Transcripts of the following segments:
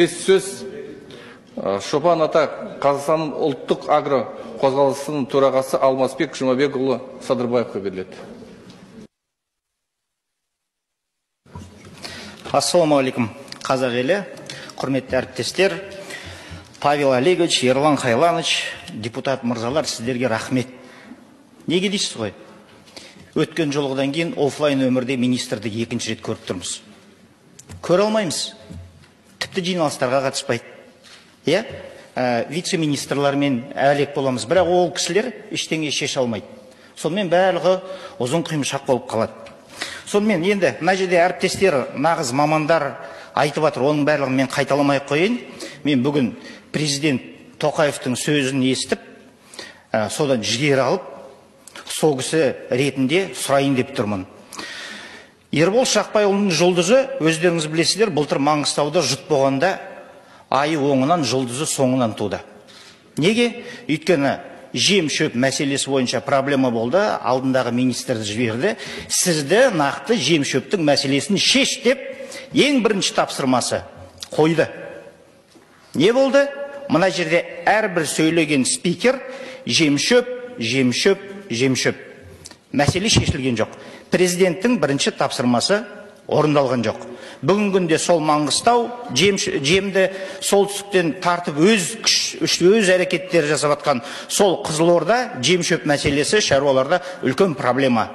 Сөз Шопан Ата Қазақстан ұлттық агро қозғалысының төрағасы Алмасбек Жұмабекұлы Садырбаевқа беріледі. Ассалаумағалейкум, қазақ елі, құрметті әріптестер, Павел Олегович, Ерлан Хайланович, депутат мырзалар, сіздерге рахмет. Неге дейсіз ғой? Өткен жолғыдан кейін офлайн өмірде министрді екінші рет көріп тұрмыз. Көре алмаймыз. Тіпті жиналыстарға қатыспайды. Вице-министрлармен әлек боламыз, бірақ ол кісілер ештеңе шеше алмайды. Сонымен барлығы ұзын құйымшақ болып қалады. Сонымен енді мына жерде әріптестер нағыз мамандар айтып жатыр, оның барлығын мен қайталамай қойын. Мен бүгін президент Тоқаевтың сөзін естіп, содан жігер алып, сол кісі ретінде сұрайын деп тұрмын. Ербол Шақпайұлының жұлдызы, өздеріңіз білесіздер, былтыр Маңғыстауда жұт болғанда айы оңынан, жұлдызы соңынан туды. Неге? Өйткені жем-шөп мәселесі бойынша проблема болды, алдындағы министрді жіберді. Сізді нақты жем-шөптің мәселесін шеш деп, ең бірінші тапсырмасы қойды. Не болды? Мына жерде әрбір сөйлеген спикер жем-шөп, жем-шөп, жем-шөп. Мәселе шешілген жоқ. Президенттің бірінші тапсырмасы орындалған жоқ. Бүгінгі сол Маңғыстау жемді солтүстіктен тартып өз әрекеттер жасап жатқан сол Қызылорда жем-шөп мәселесі шаруаларда үлкен проблема.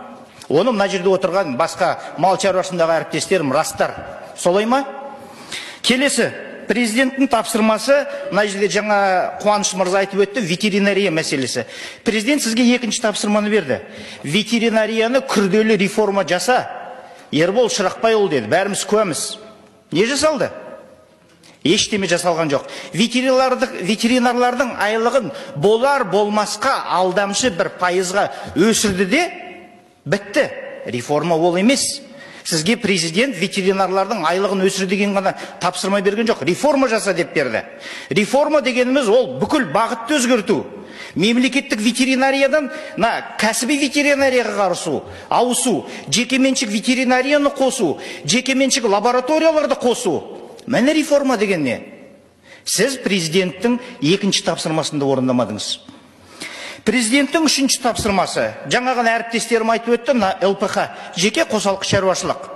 Оны мына жерде отырған басқа мал шаруашылығындағы әріптестерім растар. Солай ма? Келесі президенттің тапсырмасы, мына жерде жаңа Қуаныш мырза айтып өтті, ветеринария мәселесі. Президент сізге екінші тапсырманы берді. Ветеринарияны күрделі реформа жаса. Ербол Шырақбайұлы деді, бәріміз куәміз. Не жасалды? Ештеме жасалған жоқ. Ветеринарлардың айлығын болар болмасқа алдамшы бір пайызға өсірді де, бітті. Реформа ол емес. Сізге президент ветеринарлардың айлығын өсірді деген ғана тапсырма берген жоқ. Реформа жаса деп берді. Реформа дегеніміз ол бүкіл бағытты өзгерту. Мемлекеттік ветеринариядан кәсіби ветеринарияға қарысу, ауысу, жекеменшік ветеринарияны қосу, жекеменшік лабораторияларды қосу. Мәне реформа деген не? Сіз президенттің екінші тапсырмасында орындамадыңыз. Президенттің үшінші тапсырмасы, жаңаған әріптестерім айтып өтті, ЛПХ, жеке қосалқы шаруашылық.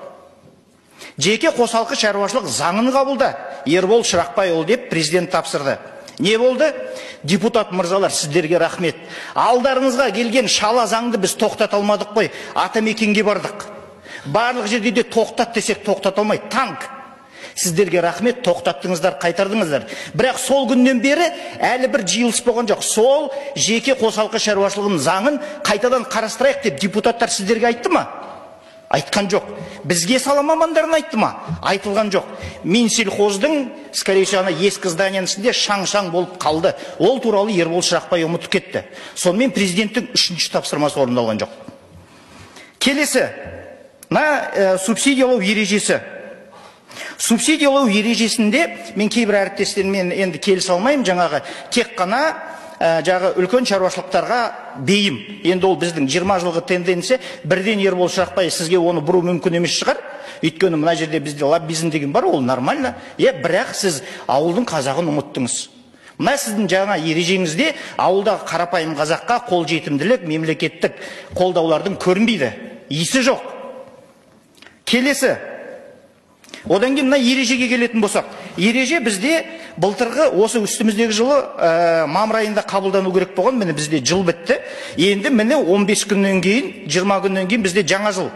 Жеке қосалқы шаруашылық заңын қабылда. Ербол Шырақбайұлы деп президент тапсырды. Не болды? Депутат мырзалар, сіздерге рахмет. Алдарыңызға келген шала заңды біз тоқтата алмадық қой. Атамекенге бардық. Барлық жерде де тоқтат десек тоқтата алмайды. Танк. Сіздерге рахмет, тоқтаттыңыздар, қайтардыңыздар. Бірақ сол күннен бері әлі бір жиылыс болған жоқ. Сол жеке қосалқы шаруашылығының заңын қайтадан қарастырайық деп депутаттар сіздерге айтты ма? Айтқан жоқ. Бізге сала мамандарын айтты ма? Айтылған жоқ. Минсельхоздың, скорее всего, ескі зданияның ішінде шаң-шаң болып қалды. Ол туралы Ербол Шырақбай ұмытып кетті. Сонымен президенттің үшінші тапсырмасы орындалған жоқ. Келесі, субсидиялау ережесі. Субсидиялау ережесінде мен кейбір әріптестермен енді келісе алмаймын, жаңағы тек қана үлкен шаруашылықтарға бейім. Енді ол біздің 20 жылғы тенденция. Бірден Ербол Шырақбай сізге оны бұру мүмкін емес шығар. Өйткені мына жерде бізде лоббизм деген бар, ол нормально. Бірақ сіз ауылдың қазағын ұмыттыңыз. Мына сіздің жаңа ережеңізде ауылдағы қарапайым қазаққа қолжетімділік, мемлекеттік қолдаулардың көрінбейді. Иісі жоқ. Келесі. Одан кейін мына ережеге келетін болсақ, ереже бізде былтырғы осы үстіміздегі жылы мамыр айында қабылдану керек болған, міне бізде жыл бітті. Енді міне 15 күннен кейін, 20 күннен кейін бізде жаңа жыл.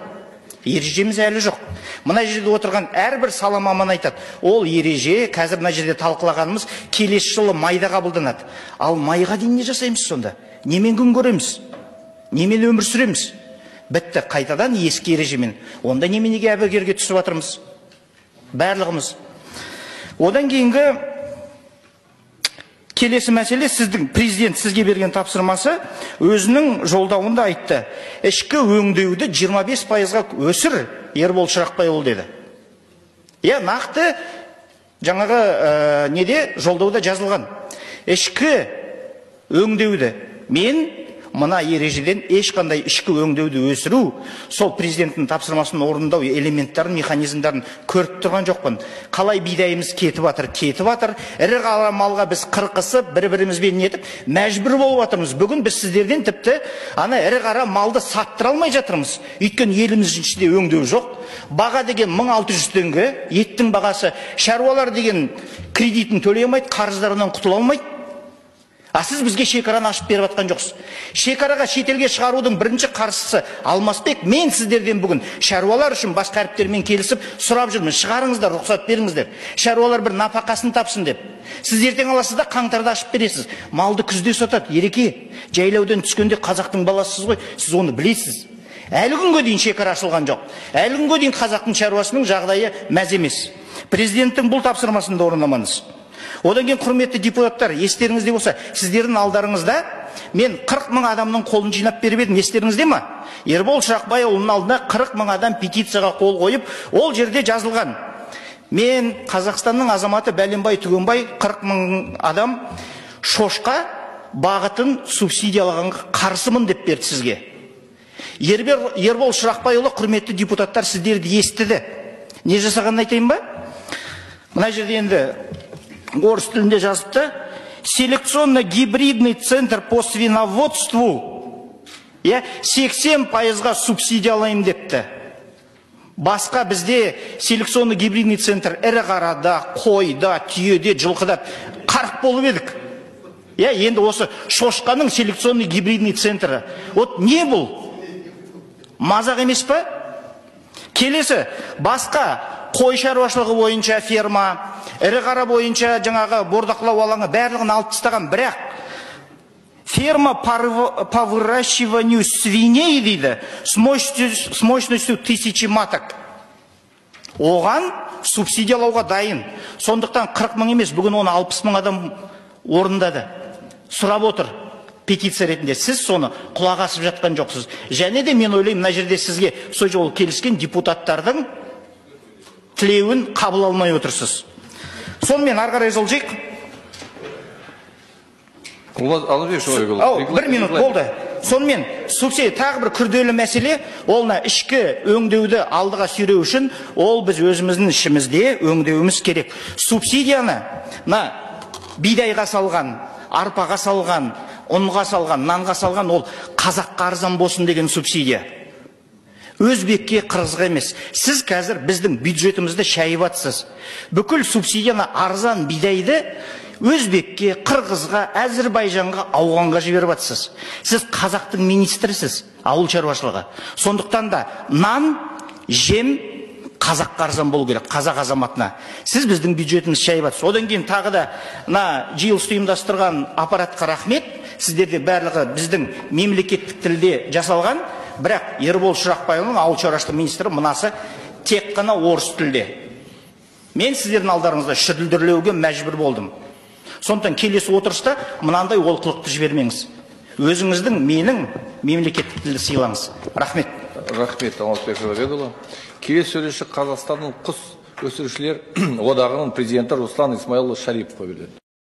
Ережеміз әлі жоқ. Мына жерде отырған әрбір сала маман айтады, ол ереже қазір мына жерде талқылағанымыз келесі жылы майда қабылданады. Ал майға дейін не жасаймыз сонда? Немен күн көреміз? Немен өмір сүреміз? Бітті, қайтадан ескі ережемен. Онда неменеге әбігерге түсіп жатырмыз? Барлығымыз. Одан кейінгі келесі мәселе, сіздің президент сізге берген тапсырмасы өзінің жолдауында айтты. Ішкі өңдеуді 25%-ға өсір, Ербол Шырақбайұлы деді. Нақты жаңағы неде жолдауда жазылған. Ішкі өңдеуді мен мына ережеден ешқандай ішкі өңдеуді өсіру, сол президенттің тапсырмасын орындау элементтарын, механизмдарын көріп тұрған жоқпын. Қалай бидайымыз кетіп жатыр. Ірі қара малға біз қырқысып, бір-бірімізбен нетіп, мәжбүр болып жатырмыз. Бүгін біз сіздерден тіпті ана ірі қара малды саттыра алмай жатырмыз. Өйткені еліміздің ішінде өңдеу жоқ. Баға деген 1600 теңге, еттің бағасы, шаруалар деген кредитін төлей алмайды, қарыздарынан құтыла алмайды. А сіз бізге шекараны ашып беріп жатқан жоқсыз. Шекараға шетелге шығарудың бірінші қарсысы Алмасбек. Мен сіздерден бүгін шаруалар үшін басқа әріптермен келісіп сұрап жүрмін. Шығарыңыздар, рұқсат беріңіздер. Шаруалар бір напақасын тапсын деп. Сіз ертең аласыз да қаңтарда ашып бересіз. Малды күзде сатады. Ереке, жайлаудан түскенде қазақтың баласысыз ғой. Сіз оны білесіз. Әлі күнге дейін шекара ашылған жоқ. Әлі күнге дейін қазақтың шаруасының жағдайы мәз емес. Президенттің бұл тапсырмасын да орындамаңыз. Одан кейін құрметті депутаттар, естеріңізде болса, сіздердің алдарыңызда мен 40 000 адамның қолын жинап беріп едім, естеріңізде ме? Ербол Шырақбайұлының алдына 40 000 адам петицияға қол қойып, ол жерде жазылған. Мен Қазақстанның азаматы Бәленбай Түгенбай 40 000 адам шошқа бағытын субсидиялағанға қарсымын деп берді сізге. Ербол Шырақбайұлы, құрметті депутаттар, сіздерді естіді. Не жасағанын айтайын ба? Мына жерде енді орыс тілінде жазыпты. Селекционно-гибридный центр по свиноводству 80% субсидиялайым депті. Басқа бізде селекционно-гибридный центр ірі қарада, қойда, түйеде, жылқыда 40 болып едік. Енді осы шошқаның селекционно-гибридный центрі. Вот не бұл? Мазақ емес па? Келесі, басқа қой шаруашылығы бойынша ферма, ірі қара бойынша жаңағы бордақылау алаңы барлығын алып тастаған, бірақ ферма по выращиванию свиней дейді, с мощностью 1000 маток. Оған субсидиялауға дайын. Сондықтан 40 000 емес, бүгін оны 60 000 адам орындады. Сұрап отыр петиция ретінде. Сіз соны құлақ асып жатқан жоқсыз. Және де мен ойлаймын, мына жерде сізге сол жолы келіскен депутаттардың тілеуін қабыл алмай отырсыз. Сонымен ары қарай жылжайық. Бір минут болды. Сонымен субсидия тағы бір күрделі мәселе, олна ішкі өңдеуді алдыға сүйреу үшін, ол біз өзіміздің ішімізде өңдеуіміз керек. Субсидияны бидайға салған, арпаға салған, ұнға салған, нанға салған, ол қазаққа арзан болсын деген субсидия. Өзбекке, қырғызға емес. Сіз қазір біздің бюджетімізді шайып жатсыз. Бүкіл субсидияны арзан бидайды Өзбекке, қырғызға, Әзірбайжанға, ауғанға жіберіп жатсыз. Сіз қазақтың министрісіз, ауыл шаруашылығы. Сондықтан да нан, жем қазаққа арзан болу керек, қазақ азаматына. Сіз біздің бюджетіміз шайып жатсыз. Одан кейін тағы да жиылысты ұйымдастырған аппаратқа рахмет. Сіздерде барлығы біздің мемлекеттік тілде жасалған. Бірақ Ербол Шырақбайұлының ауыл шаруашылығы министрі мынасы тек қана орыс тілде. Мен сіздердің алдарыңызда шүрілдірлеуге мәжбүр болдым. Сондықтан келесі отырыста мынандай олқылықты жібермеңіз. Өзіңіздің менің мемлекеттік тілді сыйлаңыз. Рахмет. Рахмет, Алмасбек Жұмабекұлы. Келесі сөйлеуші Қазақстанның құс өсірушілер одағының президенті Руслан Исмаилұлы Шарипов беріледі.